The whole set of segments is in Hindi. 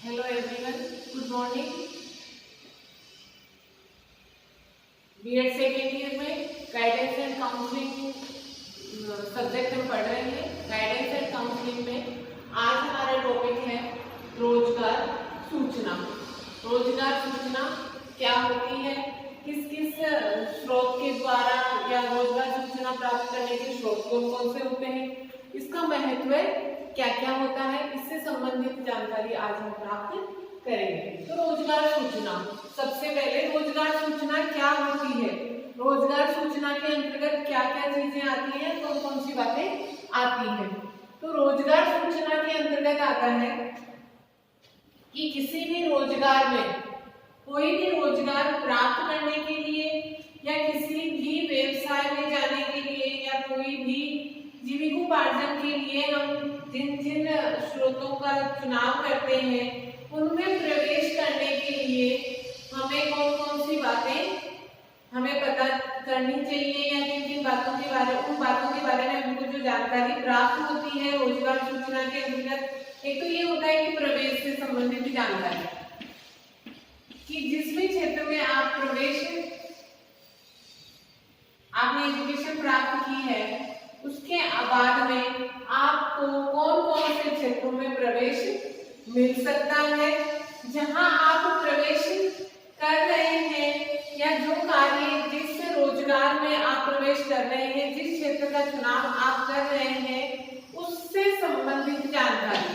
Hello everyone, good morning. BEd second year में गाइडेंस एंड काउंसलिंग सब्जेक्ट हम पढ़ रहे हैं। गाइडेंस एंड काउंसलिंग में आज हमारा टॉपिक है रोजगार सूचना। रोजगार सूचना क्या होती है, किस किस स्रोत के द्वारा या रोजगार सूचना प्राप्त करने के स्रोत कौन कौन से होते हैं, इसका महत्व क्या क्या होता है, इससे संबंधित जानकारी आज हम प्राप्त करेंगे। तो रोजगार सूचना, सबसे पहले रोजगार सूचना क्या होती है, रोजगार सूचना के अंतर्गत क्या क्या चीजें आती हैं, कौन कौन सी बातें आती हैं। तो रोजगार सूचना के अंतर्गत आता है कि किसी भी रोजगार में, कोई भी रोजगार प्राप्त करने के लिए या किसी भी व्यवसाय में जाने के लिए या कोई भी जीविकोपार्जन के लिए हम जिन जिन स्रोतों का चुनाव करते हैं उनमें प्रवेश करने के लिए हमें कौन कौन सी बातें हमें पता करनी चाहिए या किन किन बातों के बारे उन बातों के बारे में हमको जो जानकारी प्राप्त होती है रोजगार सूचना के अंतर्गत। एक तो ये होता है कि प्रवेश से संबंधित जानकारी, कि जिस भी क्षेत्र में आप आपने एजुकेशन प्राप्त की है उसके बाद में आपको कौन कौन से क्षेत्रों में प्रवेश मिल सकता है, जहां आप प्रवेश कर रहे हैं या जो कार्य जिस रोजगार में आप प्रवेश कर रहे हैं, जिस क्षेत्र का चुनाव आप कर रहे हैं उससे संबंधित जानकारी,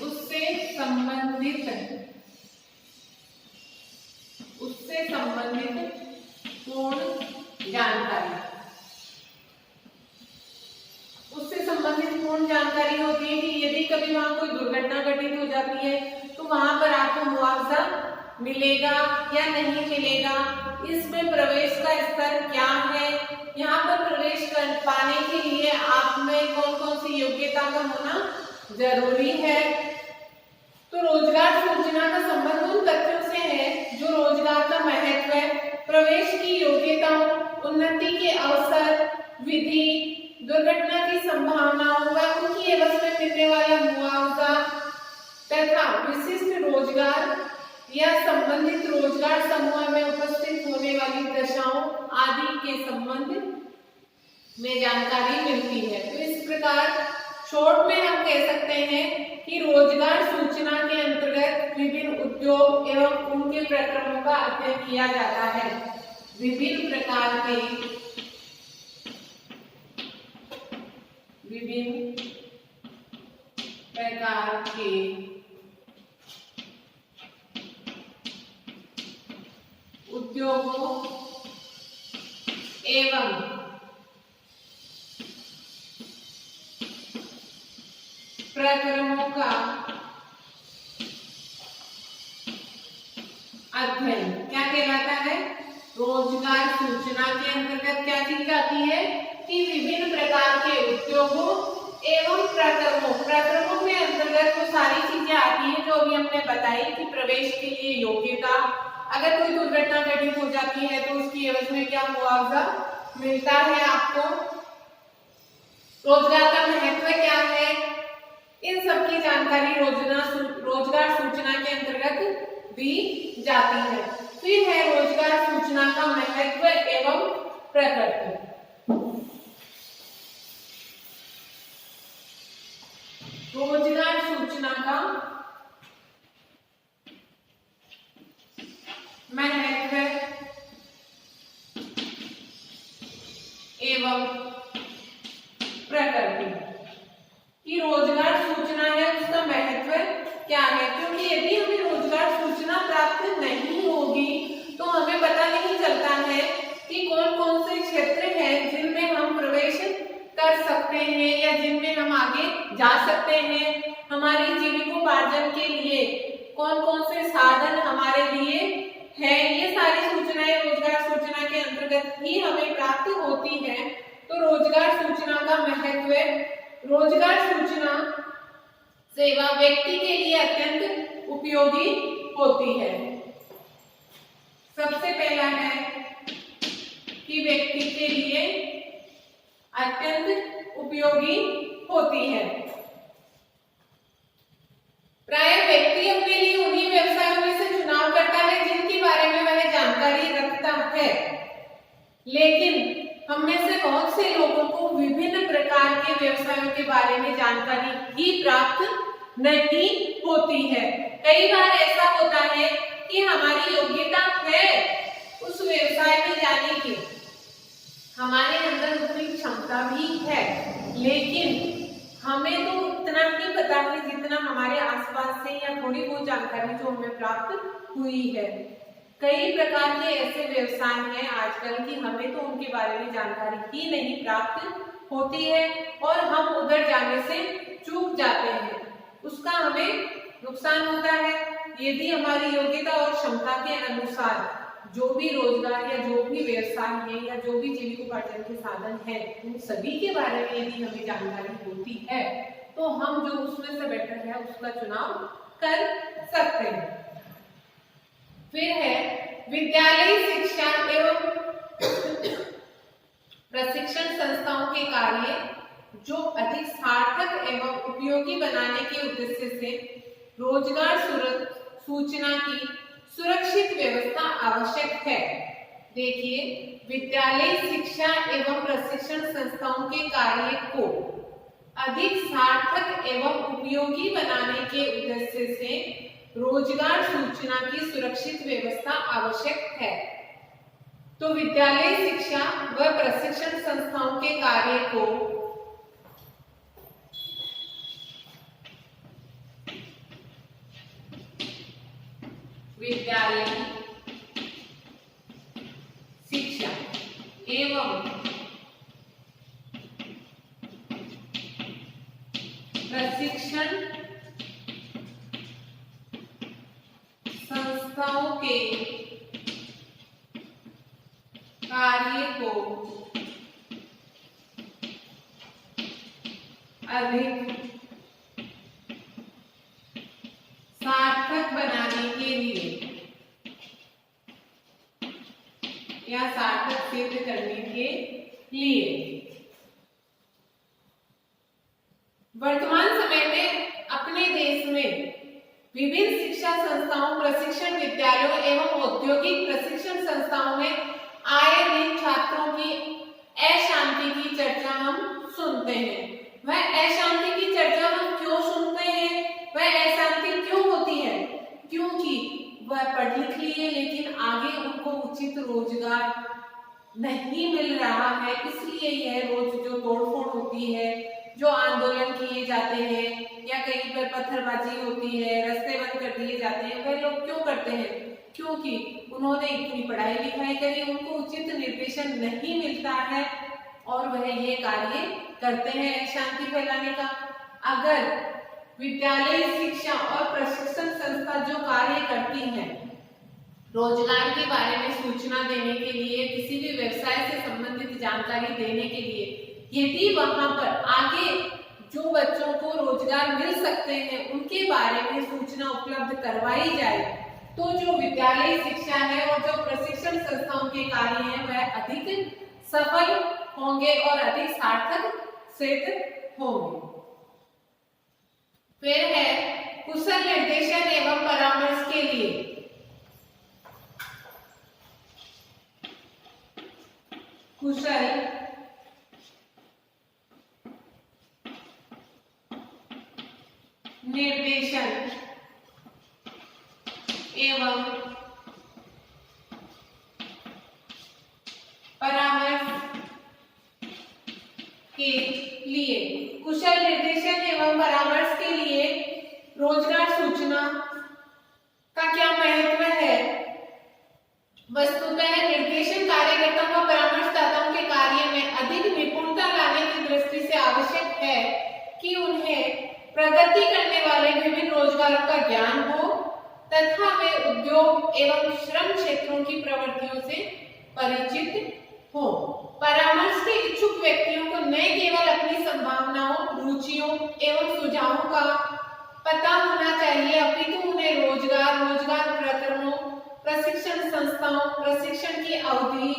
उससे संबंधित पूर्ण जानकारी, उससे संबंधित पूर्ण जानकारी होती है कि यदि कभी वहां कोई दुर्घटना घटित हो जाती है तो वहां पर आपको मुआवजा मिलेगा या नहीं मिलेगा, इसमें प्रवेश का स्तर क्या है, यहाँ पर प्रवेश कर पाने के लिए आप में कौन कौन सी योग्यता का होना जरूरी है। तो रोजगार सूचना का संबंध उन तथ्यों से है जो रोजगार का महत्व है, प्रवेश की योग्यताओं, उन्नति के अवसर, विधि, दुर्घटना की संभावनाओं व उनकी एवज में मिलने वाला मुआवजा तथा विशिष्ट रोजगार या संबंधित रोजगार समूह में उपस्थित होने वाली दशाओं आदि के संबंध में जानकारी मिलती है। तो इस प्रकार शॉर्ट में हम कह सकते हैं कि रोजगार सूचना के अंतर्गत विभिन्न उद्योग एवं उनके प्रक्रमों का अध्ययन किया जाता है। विभिन्न प्रकार के उद्योगों एवं प्रक्रमों का अध्ययन क्या कहलाता है, रोजगार सूचना के अंतर्गत क्या चीज आती है कि विभिन्न प्रकार के उद्योगों एवं प्रक्रमों के अंतर्गत वो सारी चीजें आती हैं जो अभी हमने बताई कि प्रवेश के लिए योग्यता, अगर कोई दुर्घटना घटित हो जाती है तो उसकी एवज में क्या मुआवजा मिलता है आपको, रोजगार का महत्व क्या है, इन सब की जानकारी रोजगार सूचना के अंतर्गत दी जाती है। फिर है रोजगार सूचना का महत्व एवं प्रकृति। रोजगार सूचना का महत्व एवं प्रकृति, कि रोजगार सूचना है उसका महत्व क्या है, क्योंकि यदि हमें रोजगार सूचना प्राप्त नहीं होगी तो हमें पता नहीं चलता है कि कौन कौन से क्षेत्र हैं जिनमें हम प्रवेश कर सकते हैं या जिनमें हम आगे जा सकते हैं, हमारी जीविकोपार्जन के लिए कौन कौन से साधन हमारे लिए है, ये सारी सूचनाएं रोजगार सूचना के अंतर्गत ही हमें प्राप्त होती हैं। तो रोजगार सूचना का महत्व, रोजगार सूचना सेवा व्यक्ति के लिए अत्यंत उपयोगी होती है। सबसे पहला है कि व्यक्ति के लिए अत्यंत उपयोगी होती है। है, लेकिन हम में से बहुत से लोगों को विभिन्न प्रकार के व्यवसायों के बारे में जानकारी ही प्राप्त नहीं होती है। कई बार ऐसा होता है कि हमारी योग्यता है उस व्यवसाय में जाने की, हमारे अंदर उतनी क्षमता भी है, लेकिन हमें तो उतना ही पता है जितना हमारे आसपास से या थोड़ी बहुत जानकारी जो हमें प्राप्त हुई है। कई प्रकार के ऐसे व्यवसाय हैं आजकल कि हमें तो उनके बारे में जानकारी ही नहीं प्राप्त होती है और हम उधर जाने से चूक जाते हैं, उसका हमें नुकसान होता है। यदि हमारी योग्यता और क्षमता के अनुसार जो भी रोजगार या जो भी व्यवसाय है या जो भी जीविकोपार्जन के साधन है, उन सभी के बारे में यदि हमें जानकारी होती है तो हम जो उसमें से बेटर है उसका चुनाव कर सकते हैं। फिर है विद्यालय शिक्षा एवं प्रशिक्षण संस्थाओं के कार्य जो अधिक सार्थक एवं उपयोगी बनाने के उद्देश्य से रोजगार सूचना की सुरक्षित व्यवस्था आवश्यक है। देखिए, विद्यालय शिक्षा एवं प्रशिक्षण संस्थाओं के कार्य को अधिक सार्थक एवं उपयोगी बनाने के उद्देश्य से रोजगार सूचना की सुरक्षित व्यवस्था आवश्यक है। तो विद्यालय शिक्षा व प्रशिक्षण संस्थाओं के कार्य को विद्यालय शिक्षा एवं प्रशिक्षण संस्थाओं के कार्य को अधिक सार्थक बनाने के लिए या सार्थक सिद्ध करने के लिए वर्तमान समय में अपने देश में विभिन्न शिक्षा संस्थाओं, प्रशिक्षण विद्यालयों एवं औद्योगिक प्रशिक्षण संस्थाओं में आए दिन छात्रों की अशांति की चर्चा हम सुनते हैं। वह अशांति की चर्चा हम क्यों सुनते हैं, वह अशांति क्यों होती है? क्योंकि वह पढ़ लिख लिए लेकिन आगे उनको उचित रोजगार नहीं मिल रहा है, इसलिए यह रोज जो तोड़फोड़ होती है, जो आंदोलन किए जाते हैं या कहीं पर पत्थरबाजी होती है, रास्ते बंद कर दिए जाते हैं, वह लोग क्यों करते हैं? क्योंकि उन्होंने इतनी पढ़ाई लिखाई करी, उनको उचित निर्देशन नहीं मिलता है और वह ये कार्य करते हैं शांति फैलाने का। अगर विद्यालय शिक्षा और प्रशिक्षण संस्था जो कार्य करती हैं रोजगार के बारे में सूचना देने के लिए, किसी भी व्यवसाय से संबंधित जानकारी देने के लिए, यदि वहां पर आगे जो बच्चों को रोजगार मिल सकते हैं उनके बारे में सूचना उपलब्ध करवाई जाए, तो जो विद्यालय शिक्षा है और जो प्रशिक्षण संस्थाओं के कार्य हैं वह अधिक सफल होंगे और अधिक सार्थक सिद्ध होंगे। फिर है कुशल निर्देशन एवं परामर्श के लिए कुशल निर्देशन एवं परामर्श के लिए, कुशल निर्देशन एवं परामर्श के लिए रोजगार सूचना का क्या महत्व है? वस्तुतः निर्देशन कार्यकर्ताओं व परामर्शदाताओं के कार्य में अधिक निपुणता लाने की दृष्टि से आवश्यक है कि उन्हें प्रगति करने वाले विभिन्न रोजगारों का ज्ञान हो तथा वे उद्योग एवं श्रम क्षेत्रों की प्रवृत्तियों से परिचित हो। परामर्श के इच्छुक व्यक्तियों को न केवल अपनी संभावनाओं, रुचियों एवं सुझावों का पता होना चाहिए, अपितु उन्हें रोजगार प्रकरणों, प्रशिक्षण संस्थाओं, प्रशिक्षण की अवधि,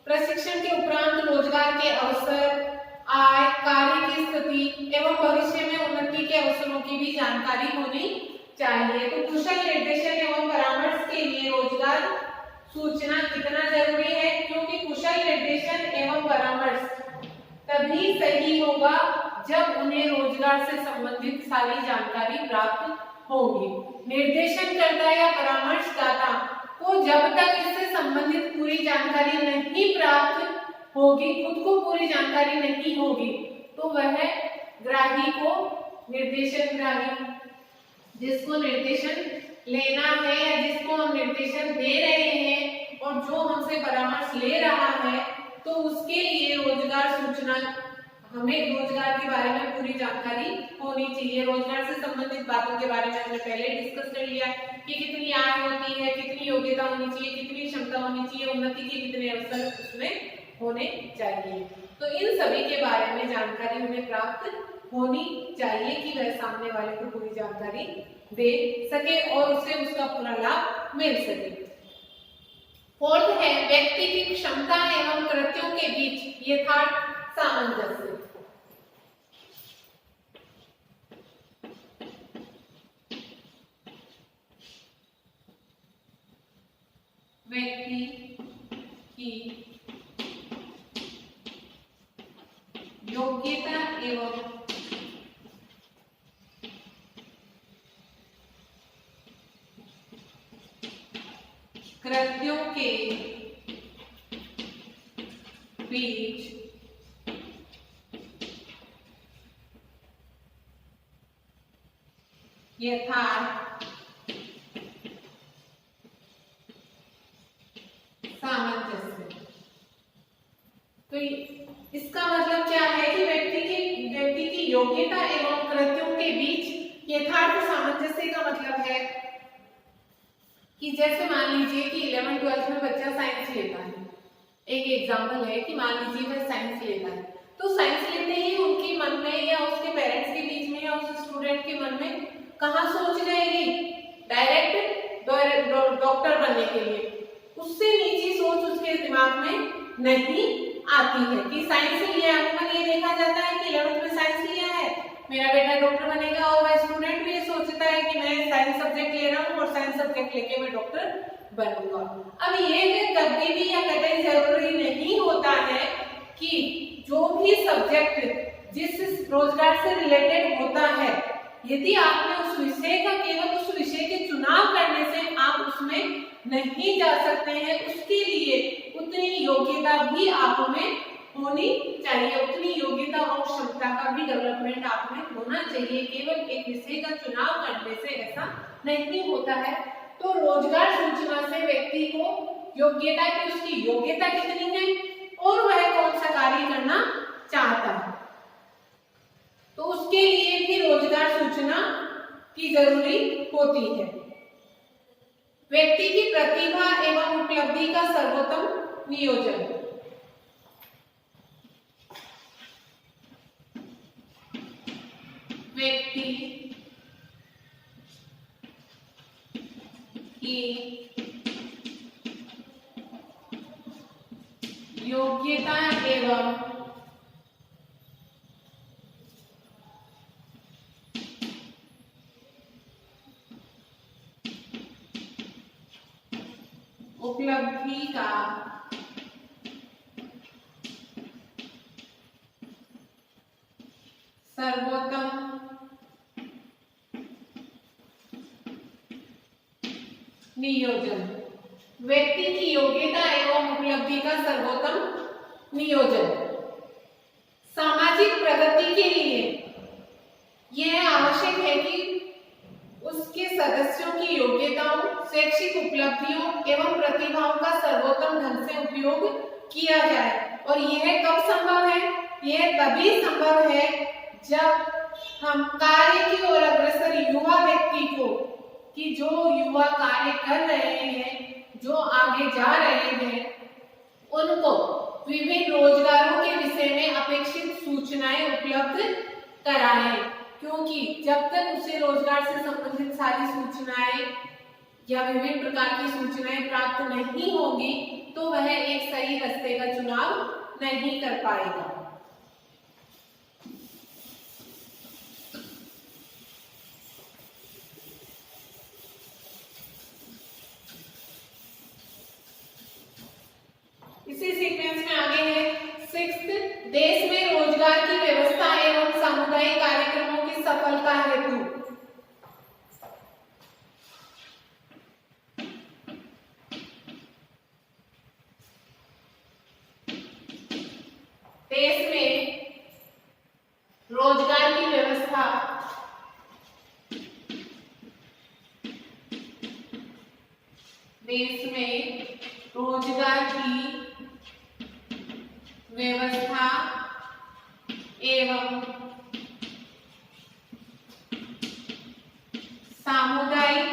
प्रशिक्षण के उपरांत रोजगार के अवसर, आय, कार्य की स्थिति एवं भविष्य में उन्नति के अवसरों की भी जानकारी होनी चाहिए। तो कुशल निर्देशन एवं परामर्श के लिए रोजगार सूचना कितना जरूरी तभी सही होगा जब उन्हें रोजगार से संबंधित सारी जानकारी प्राप्त होगी। निर्देशनकर्ता या परामर्शदाता को जब तक इससे संबंधित पूरी जानकारी नहीं प्राप्त होगी, खुद को पूरी जानकारी नहीं होगी, तो वह ग्राही को ग्राही जिसको निर्देशन लेना है या जिसको हम निर्देशन दे रहे हैं और जो हमसे परामर्श ले रहा है, तो उसके लिए रोजगार सूचना, हमें रोजगार के बारे में पूरी जानकारी होनी चाहिए। रोजगार से संबंधित बातों के बारे में हमने पहले डिस्कस कर लिया कि कितनी आय होती है, कितनी योग्यता होनी चाहिए, कितनी क्षमता होनी चाहिए, उन्नति के कितने अवसर उसमें होने चाहिए। तो इन सभी के बारे में जानकारी उन्हें प्राप्त होनी चाहिए कि वह सामने वाले को पूरी जानकारी दे सके और उसे उसका पूरा लाभ मिल सके। फोर्थ है व्यक्ति की क्षमता एवं कृत्यों के बीच यथार्थ सामंजस्य। व्यक्ति की योग्यता एवं कृत्यों के बीच यथार्थ सामंजस्य। तो इसका मतलब क्या है कि व्यक्ति की योग्यता एवं कृत्यों के बीच यथार्थ सामंजस्य का मतलब है कि जैसे मान लीजिए कि 11th-12th में बच्चा साइंस लेता है, एक एग्जाम्पल है कि मान लीजिए वह साइंस लेता है, तो साइंस लेते ही उनके मन में या उसके पेरेंट्स के बीच में या उस स्टूडेंट के मन में कहाँ सोच जाएगी, डायरेक्ट डॉक्टर बनने के लिए। उससे नीचे सोच उसके दिमाग में नहीं आती है कि साइंस लिया है। अमूमन ये देखा जाता है कि 11th में साइंस लिया है, मेरा बेटा डॉक्टर बनेगा, और वह स्टूडेंट भी ये सोचता है कि मैं साइंस सब्जेक्ट ले रहा हूँ और साइंस सब्जेक्ट लेके मैं डॉक्टर बनूंगा। अब ये कभी भी या कतई जरूरी नहीं होता है कि जो भी सब्जेक्ट जिस रोजगार से रिलेटेड होता है, यदि आपने उस विषय का केवल उस विषय के चुनाव करने से आप उसमें नहीं जा सकते हैं, उसके लिए उतनी योग्यता भी आप में होनी चाहिए, उतनी योग्यता और क्षमता का भी डेवलपमेंट आप में होना चाहिए। केवल एक विषय का चुनाव करने से ऐसा नहीं होता है। तो रोजगार सूचना से व्यक्ति को योग्यता की, उसकी योग्यता कितनी है और वह कौन सा कार्य करना चाहता है, तो उसके लिए भी रोजगार सूचना की जरूरी होती है। व्यक्ति की प्रतिभा एवं उपलब्धि का सर्वोत्तम नियोजन। व्यक्ति की योग्यता एवं उपलब्धि का सर्वोत्तम नियोजन। व्यक्ति की योग्यता एवं उपलब्धि का सर्वोत्तम नियोजन। सामाजिक प्रगति के लिए यह आवश्यक है कि उसके सदस्यों की योग्यताओं, शैक्षिक उपलब्धियों एवं प्रतिभाओं का सर्वोत्तम ढंग से उपयोग किया जाए। और यह कब संभव है? यह तभी संभव है जब हम कार्य की ओर अग्रसर युवा व्यक्ति को, कि जो युवा कार्य कर रहे हैं, जो आगे जा रहे हैं, उनको विभिन्न रोजगारों के विषय में अपेक्षित सूचनाएं उपलब्ध कराएं। क्योंकि जब तक उसे रोजगार से संबंधित सारी सूचनाएं या विभिन्न प्रकार की सूचनाएं प्राप्त नहीं होंगी, तो वह एक सही रास्ते का चुनाव नहीं कर पाएगा। इसी सीक्वेंस में आगे है सिक्स्थ, देश में रोजगार की व्यवस्था एवं सामुदायिक कार्यक्रमों की सफलता हेतु देश में रोजगार की व्यवस्था देश में रोजगार की व्यवस्था एवं सामुदायिक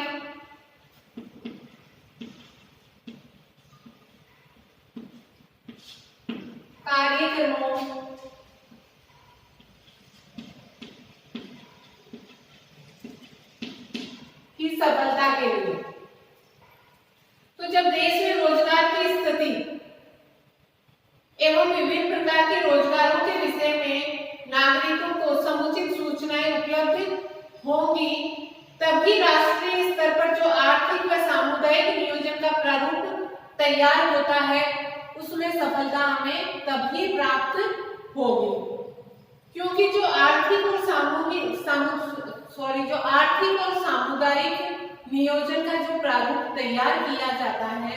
कार्यक्रमों की सफलता के लिए। तो जब देश में रोजगार की स्थिति एवं विभिन्न प्रकार के रोजगारों के विषय में नागरिकों को समुचित सूचनाएं उपलब्ध होंगी, तभी राष्ट्रीय स्तर पर जो आर्थिक व सामुदायिक नियोजन का प्रारूप तैयार होता है उसमें सफलता हमें तभी प्राप्त होगी। क्योंकि जो आर्थिक और सामुदायिक नियोजन का जो प्रारूप तैयार किया जाता है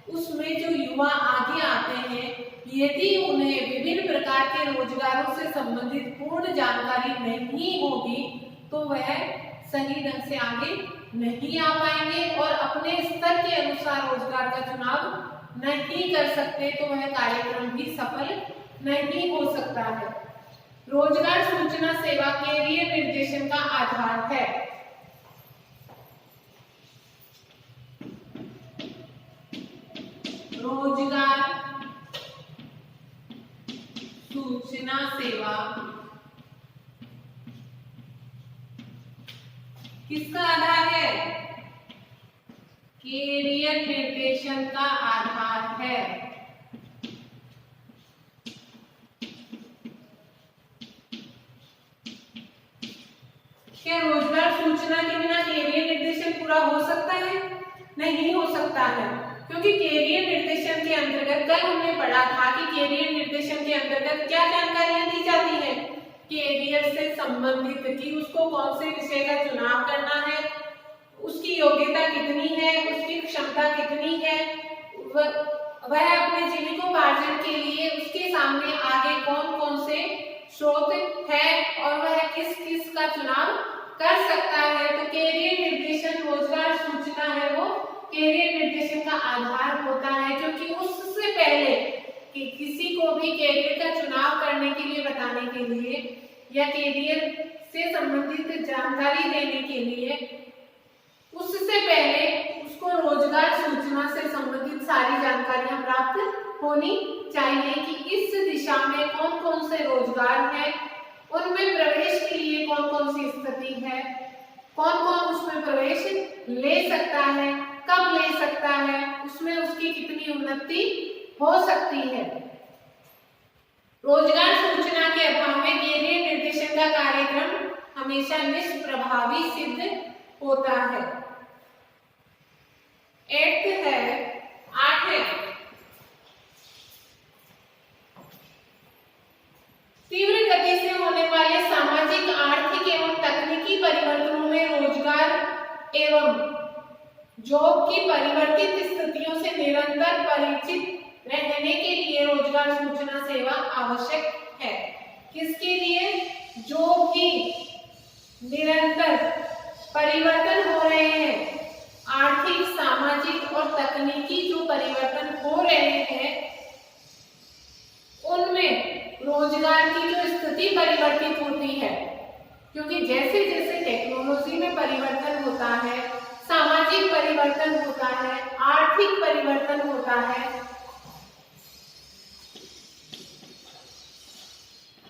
उसमें जो युवा आगे आते हैं, यदि उन्हें विभिन्न प्रकार के रोजगारों से संबंधित पूर्ण जानकारी नहीं होगी तो वह सही ढंग से आगे नहीं आ पाएंगे और अपने स्तर के अनुसार रोजगार का चुनाव नहीं कर सकते, तो वह कार्यक्रम भी सफल नहीं हो सकता है। रोजगार सूचना सेवा कैरियर निर्देशन का आधार है। रोजगार सूचना सेवा किसका आधार है? कैरियर निर्देशन का आधार है। क्या रोजगार सूचना के बिना कैरियर निर्देशन पूरा हो सकता है? नहीं हो सकता है, क्योंकि कैरियर निर्देशन के अंतर्गत कल हमने पढ़ा था कि कैरियर निर्देशन के अंतर्गत क्या जानकारियां दी जाती है? कैरियर से संबंधित कि उसको कौन से विषय का चुनाव करना है, उसकी योग्यता कितनी है, उसकी क्षमता कितनी है, वह अपने जीविकोपार्जन के लिए उसके सामने आगे कौन कौन से स्रोत है और वह किस किस का चुनाव कर सकता है। तो कैरियर निर्देशन रोजगार सूचना है वो कैरियर निर्देशन का आधार होता है, क्योंकि उससे पहले कि किसी को भी कैरियर का चुनाव करने के लिए बताने के लिए या कैरियर से संबंधित जानकारी देने के लिए उससे पहले उसको रोजगार सूचना से संबंधित सारी जानकारियां प्राप्त होनी चाहिए कि इस दिशा में कौन कौन से रोजगार है, उनमें प्रवेश के लिए कौन कौन सी स्थिति है, कौन कौन उसमें प्रवेश ले सकता है, कब ले सकता है, उसमें उसकी कितनी उन्नति हो सकती है। रोजगार सूचना के अभाव में कैरियर निर्देशन का कार्यक्रम हमेशा निष्प्रभावी सिद्ध होता है। 8 है 8 है तीव्र गति से होने वाले सामाजिक, आर्थिक एवं तकनीकी परिवर्तनों में रोजगार एवं जॉब की परिवर्तित स्थितियों से निरंतर परिचित रहने के लिए रोजगार सूचना सेवा आवश्यक है। किसके लिए? जो भी निरंतर परिवर्तन हो रहे हैं, आर्थिक, सामाजिक और तकनीकी जो परिवर्तन हो रहे हैं, उनमें रोजगार की जो स्थिति परिवर्तित होती है, क्योंकि जैसे जैसे टेक्नोलॉजी में परिवर्तन होता है, सामाजिक परिवर्तन होता है, आर्थिक परिवर्तन होता है,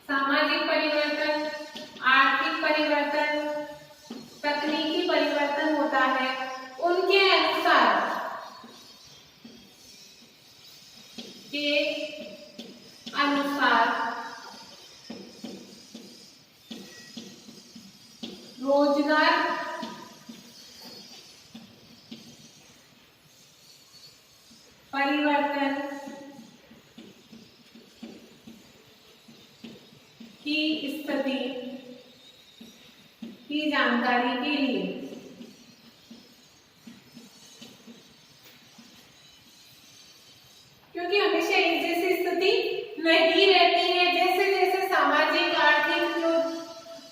सामाजिक परिवर्तन, आर्थिक परिवर्तन, तकनीकी परिवर्तन होता है, उनके अनुसार रोजगार परिवर्तन की स्थिति की जानकारी के लिए क्योंकि हमेशा एक जैसी स्थिति नहीं रहती है। जैसे जैसे सामाजिक आर्थिक जो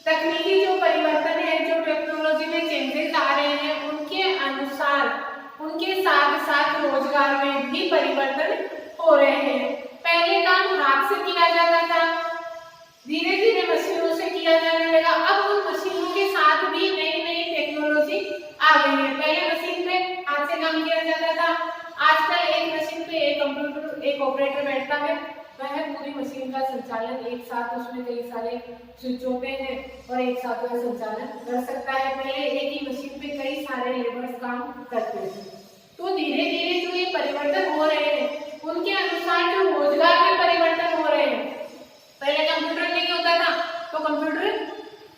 तकनीकी जो परिवर्तन है, जो टेक्नोलॉजी में चेंजेस आ रहे हैं, उनके अनुसार उनके साथ साथ रोजगार में भी परिवर्तन हो रहे हैं। पहले काम हाथ से किया जाता था, धीरे धीरे मशीनों से किया जाने लगा। अब उन मशीनों के साथ भी नई नई टेक्नोलॉजी आ गई है। पहले मशीन पे हाथ से काम किया जाता था, आजकल एक मशीन पे एक कंप्यूटर एक ऑपरेटर बैठता है, वह पूरी मशीन का संचालन एक साथ, उसमें कई सारे स्विच होते हैं और एक साथ वह संचालन कर सकता है। पहले एक ही मशीन पे कई सारे लेबर्स काम करते थे। तो धीरे धीरे जो ये परिवर्तन हो रहे हैं, उनके अनुसार जो रोजगार में परिवर्तन हो रहे हैं। पहले कंप्यूटर नहीं होता था तो कंप्यूटर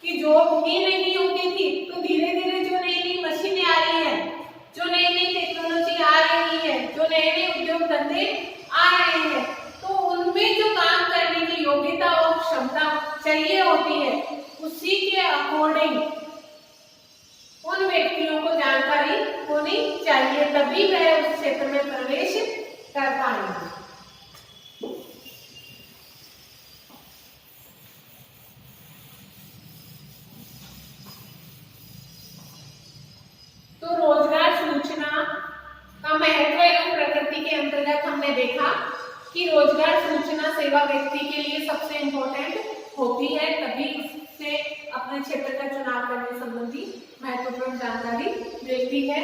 की जॉब ही नहीं होती थी। तो धीरे धीरे जो नई नई मशीनें आ रही है, जो नई नई टेक्नोलॉजी आ रही है, जो नए नए उद्योग धंधे आ रहे हैं, तो उनमें जो काम करने की योग्यता और क्षमता चाहिए होती है, उसी के अकॉर्डिंग उन व्यक्तियों को जानकारी होनी चाहिए, तभी वह उस क्षेत्र में प्रवेश कर पाएंगे। तो रोजगार सूचना का महत्व एवं प्रकृति के अंतर्गत हमने देखा कि रोजगार सूचना सेवा व्यक्ति के लिए सबसे इम्पोर्टेंट होती है, तभी उससे अपने क्षेत्र का चुनाव करने संबंधी महत्वपूर्ण जानकारी मिलती है।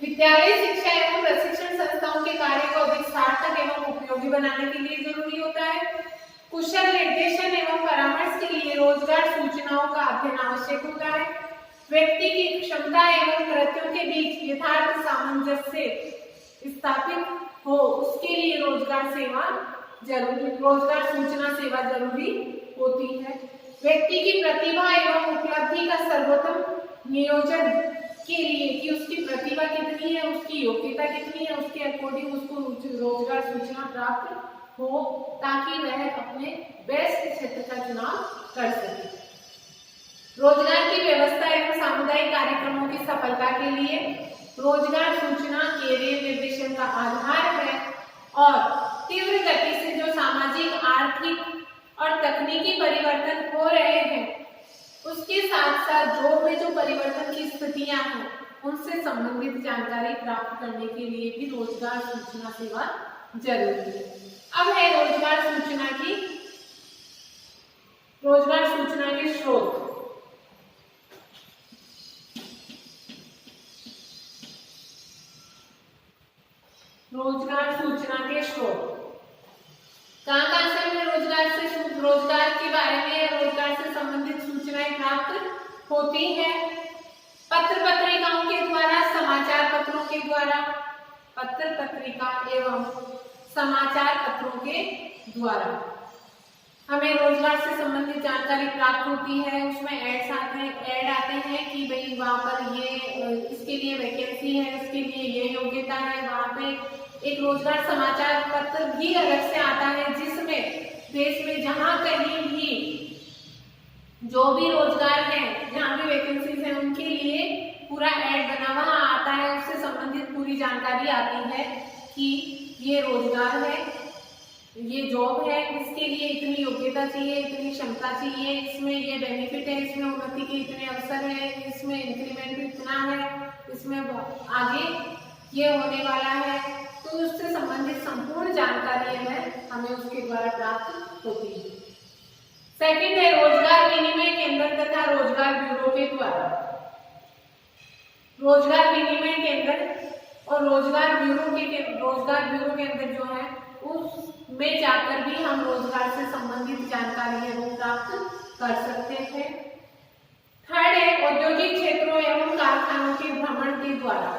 विद्यालय शिक्षा एवं प्रशिक्षण संस्थाओं के कार्य को अधिक सार्थक एवं उपयोगी बनाने के लिए जरूरी होता है। कुशल निर्देशन एवं परामर्श के लिए रोजगार सूचनाओं का अध्ययन आवश्यक होता है। व्यक्ति की क्षमता एवं कृत्यों के बीच यथार्थ सामंजस्य स्थापित हो, उसके लिए रोजगार सूचना सेवा जरूरी होती है। व्यक्ति की प्रतिभा एवं उपलब्धि का सर्वोत्तम नियोजन के लिए कि उसकी प्रतिभा कितनी है, उसकी योग्यता कितनी है, उसके अकॉर्डिंग उसको रोजगार सूचना प्राप्त हो, ताकि वह अपने बेस्ट क्षेत्र का चुनाव कर सके। रोजगार की व्यवस्था एवं सामुदायिक कार्यक्रमों की सफलता के लिए रोजगार सूचना कैरियर निर्देशन का आधार है और तीव्र गति से जो सामाजिक, आर्थिक और तकनीकी परिवर्तन हो रहे हैं, उसके साथ साथ जॉब में जो परिवर्तन की स्थितियां हैं, उनसे संबंधित जानकारी प्राप्त करने के लिए भी रोजगार सूचना सेवा जरूरी है। अब है रोजगार सूचना के स्रोत। रोजगार सूचना के स्रोत कहाँ से हमें रोजगार के बारे में, रोजगार से संबंधित सूचनाएं प्राप्त होती है? पत्र पत्रिकाओं के द्वारा, समाचार पत्रों के द्वारा, पत्र पत्रिका एवं समाचार पत्रों के द्वारा हमें रोजगार से संबंधित जानकारी प्राप्त होती है। उसमें ऐड आते हैं कि भाई वहाँ पर ये इसके लिए वैकेंसी है, इसके लिए ये योग्यता है। वहाँ पे एक रोजगार समाचार पत्र भी अलग से आता है, जिसमें देश में जहाँ कहीं भी जो भी रोजगार है, जहाँ भी वैकेंसीज है, उनके लिए पूरा ऐड बना हुआ आता है। उससे संबंधित पूरी जानकारी आती है कि ये रोजगार है, ये जॉब है, इसके लिए इतनी योग्यता चाहिए, इतनी क्षमता चाहिए, इसमें ये बेनिफिट है, इसमें उन्नति के इतने अवसर है, इसमें इंक्रीमेंट इतना है, इसमें आगे ये होने वाला है। तो उससे संबंधित संपूर्ण जानकारी हमें उसके द्वारा प्राप्त होती है। सेकंड है रोजगार विनिमय केंद्र तथा रोजगार ब्यूरो के द्वारा। रोजगार विनिमय केंद्र और रोजगार ब्यूरो के अंदर जो है, उसमें जाकर भी हम रोजगार से संबंधित जानकारी है वो प्राप्त कर सकते हैं। थर्ड है औद्योगिक क्षेत्रों एवं कारखानों के भ्रमण के द्वारा।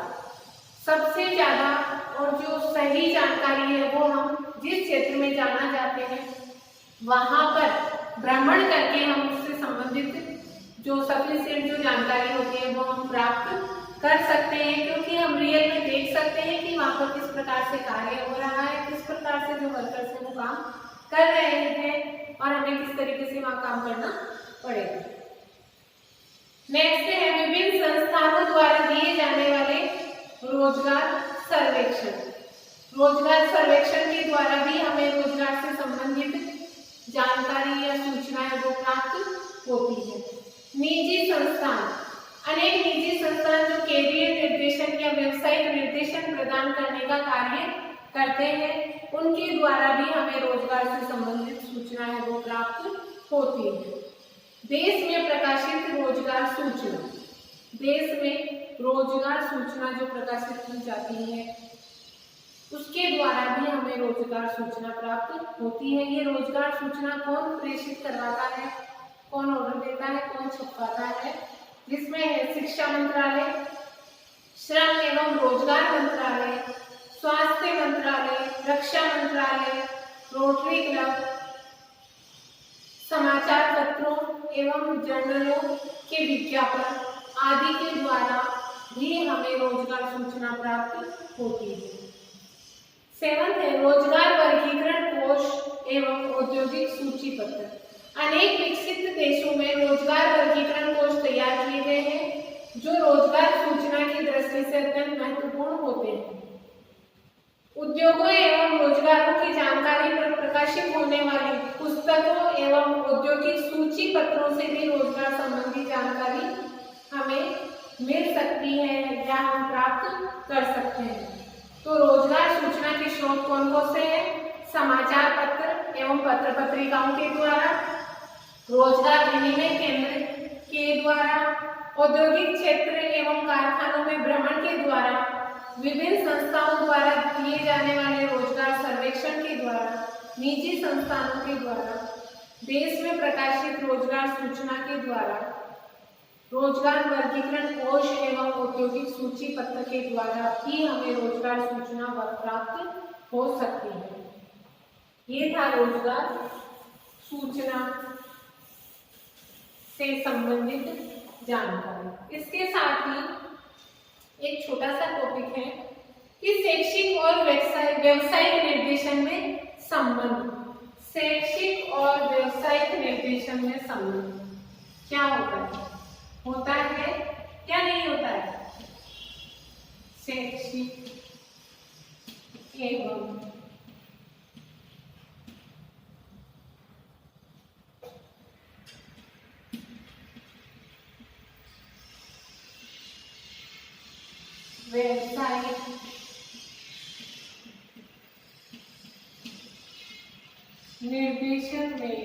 सबसे ज्यादा और जो सही जानकारी है वो हम जिस क्षेत्र में जाना चाहते हैं, वहां पर भ्रमण करके हम उससे संबंधित जो सफिशिएंट जो जानकारी होती है वो हम प्राप्त कर सकते हैं, क्योंकि हम रियल में देख सकते हैं कि वहाँ पर किस प्रकार से कार्य हो रहा है, किस प्रकार से जो वर्कर्स हैं वो काम कर रहे हैं, और हमें किस तरीके से वहां काम करना पड़ेगा। नेक्स्ट है विभिन्न संस्थानों द्वारा दिए जाने वाले रोजगार सर्वेक्षण। रोजगार सर्वेक्षण के द्वारा भी हमें रोजगार से संबंधित जानकारी या सूचनाएं वो प्राप्त होती है। निजी संस्थान, अनेक निजी संस्थान जो कैरियर निर्देशन या व्यवसायिक निर्देशन प्रदान करने का कार्य करते हैं, उनके द्वारा भी हमें रोजगार से संबंधित सूचनाएं वो प्राप्त होती है। देश में प्रकाशित रोजगार सूचना, देश में रोजगार सूचना जो प्रकाशित की जाती है उसके द्वारा भी हमें रोजगार सूचना प्राप्त होती है। ये रोजगार सूचना कौन प्रेषित करवाता है, कौन ऑर्डर देता है, कौन छपवाता है, जिसमें है शिक्षा मंत्रालय, श्रम एवं रोजगार मंत्रालय, स्वास्थ्य मंत्रालय, रक्षा मंत्रालय, रोटरी क्लब, समाचार पत्रों एवं जर्नलों के विज्ञापन आदि के द्वारा भी हमें रोजगार सूचना प्राप्त होती है। 7 है रोजगार वर्गीकरण कोष एवं औद्योगिक सूची पत्र। अनेक विकसित देशों में रोजगार वर्गीकरण कोष तैयार किए गए हैं जो रोजगार सूचना की दृष्टि से अत्यंत महत्वपूर्ण होते हैं। उद्योगों एवं रोजगारों की जानकारी पर प्रकाशित होने वाली पुस्तकों एवं औद्योगिक सूची पत्रों से भी रोजगार संबंधी जानकारी हमें मिल सकती है या हम प्राप्त कर सकते हैं। तो रोजगार सूचना के स्रोत कौन कौन से हैं? समाचार पत्र एवं पत्र पत्रिकाओं के द्वारा, रोजगार विनिमय केंद्र के द्वारा, औद्योगिक क्षेत्र एवं कारखानों में भ्रमण के द्वारा, विभिन्न संस्थाओं द्वारा दिए जाने वाले रोजगार सर्वेक्षण के द्वारा, निजी संस्थानों के द्वारा, देश में प्रकाशित रोजगार सूचना के द्वारा, रोजगार वर्गीकरण कोष एवं औद्योगिक सूची पत्र के द्वारा भी हमें रोजगार सूचना प्राप्त हो सकती है। ये था रोजगार सूचना से संबंधित जानकारी। इसके साथ ही एक छोटा सा टॉपिक है कि शैक्षिक और व्यवसायिक निर्देशन में संबंध। शैक्षिक और व्यवसायिक निर्देशन में संबंध क्या होता है या नहीं होता है? शैक्षिक एवं व्यवसायिक निर्देशन में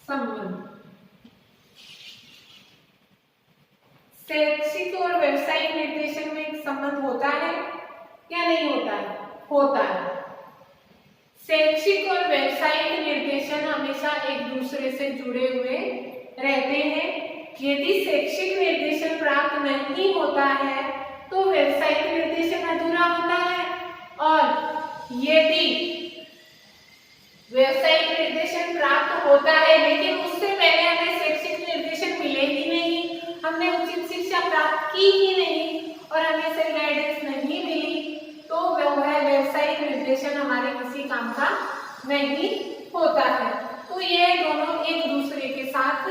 संबंध। शैक्षिक और व्यवसायिक निर्देशन में एक संबंध होता है या नहीं होता है? होता है। शैक्षिक और व्यवसायिक निर्देशन हमेशा एक दूसरे से जुड़े हुए रहते हैं। यदि शैक्षिक निर्देशन प्राप्त नहीं होता है तो व्यवसायिक निर्देशन अधूरा होता है, और यदि व्यवसायिक निर्देशन प्राप्त होता है लेकिन उससे पहले हमें शैक्षिक निर्देशन मिले ही नहीं, हमने उचित शिक्षा प्राप्त की ही नहीं और हमें सही गाइडेंस नहीं मिली, तो वह व्यवसायिक निर्देशन हमारे किसी काम का नहीं होता है। तो ये दोनों एक दूसरे के साथ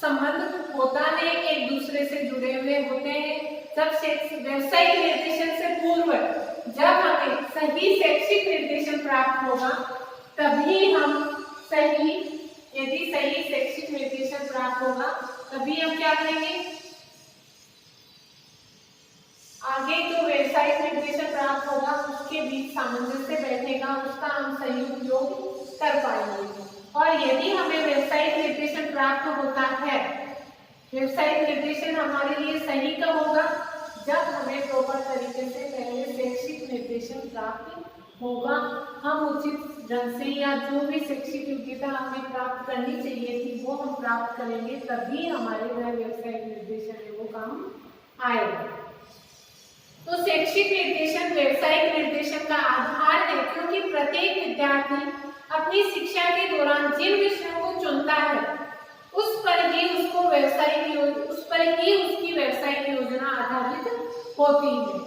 संबंध होता है, एक दूसरे से जुड़े हुए होते हैं। जब व्यवसायिक निर्देशन से पूर्व जब हमें सही शैक्षिक निर्देशन प्राप्त होगा तभी हम यदि सही शैक्षिक निर्देशन प्राप्त होगा तभी हम क्या करेंगे, आगे जो व्यवसायिक निर्देशन प्राप्त होगा उसके बीच सामंजस्य बैठेगा, उसका हम सही उपयोग कर पाएंगे। और यदि हमें व्यवसायिक निर्देशन प्राप्त होता है, व्यवसायिक निर्देशन हमारे लिए सही कब होगा? जब हमें प्रॉपर तरीके से पहले शैक्षिक निर्देशन प्राप्त होगा। हम उचित ढंग से या जो भी शैक्षिक योग्यता हमें प्राप्त करनी चाहिए थी वो हम प्राप्त करेंगे, तभी हमारे वह व्यवसायिक निर्देशन है वो काम आएगा। तो शैक्षिक निर्देशन व्यवसायिक निर्देशन का आधार है, क्योंकि प्रत्येक विद्यार्थी अपनी शिक्षा के दौरान जिन विषयों को चुनता है उस पर ही उसकी व्यवसायिक योजना आधारित होती है,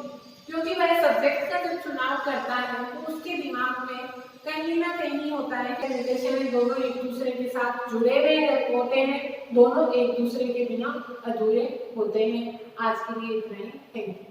क्योंकि वह सब्जेक्ट का जो चुनाव करता है तो उसके दिमाग में कहीं ना कहीं होता है कि रिलेशन में दोनों एक दूसरे के साथ जुड़े हुए होते हैं, दोनों एक दूसरे के बिना अधूरे होते हैं। आज के लिए इतना ही, थैंक यू।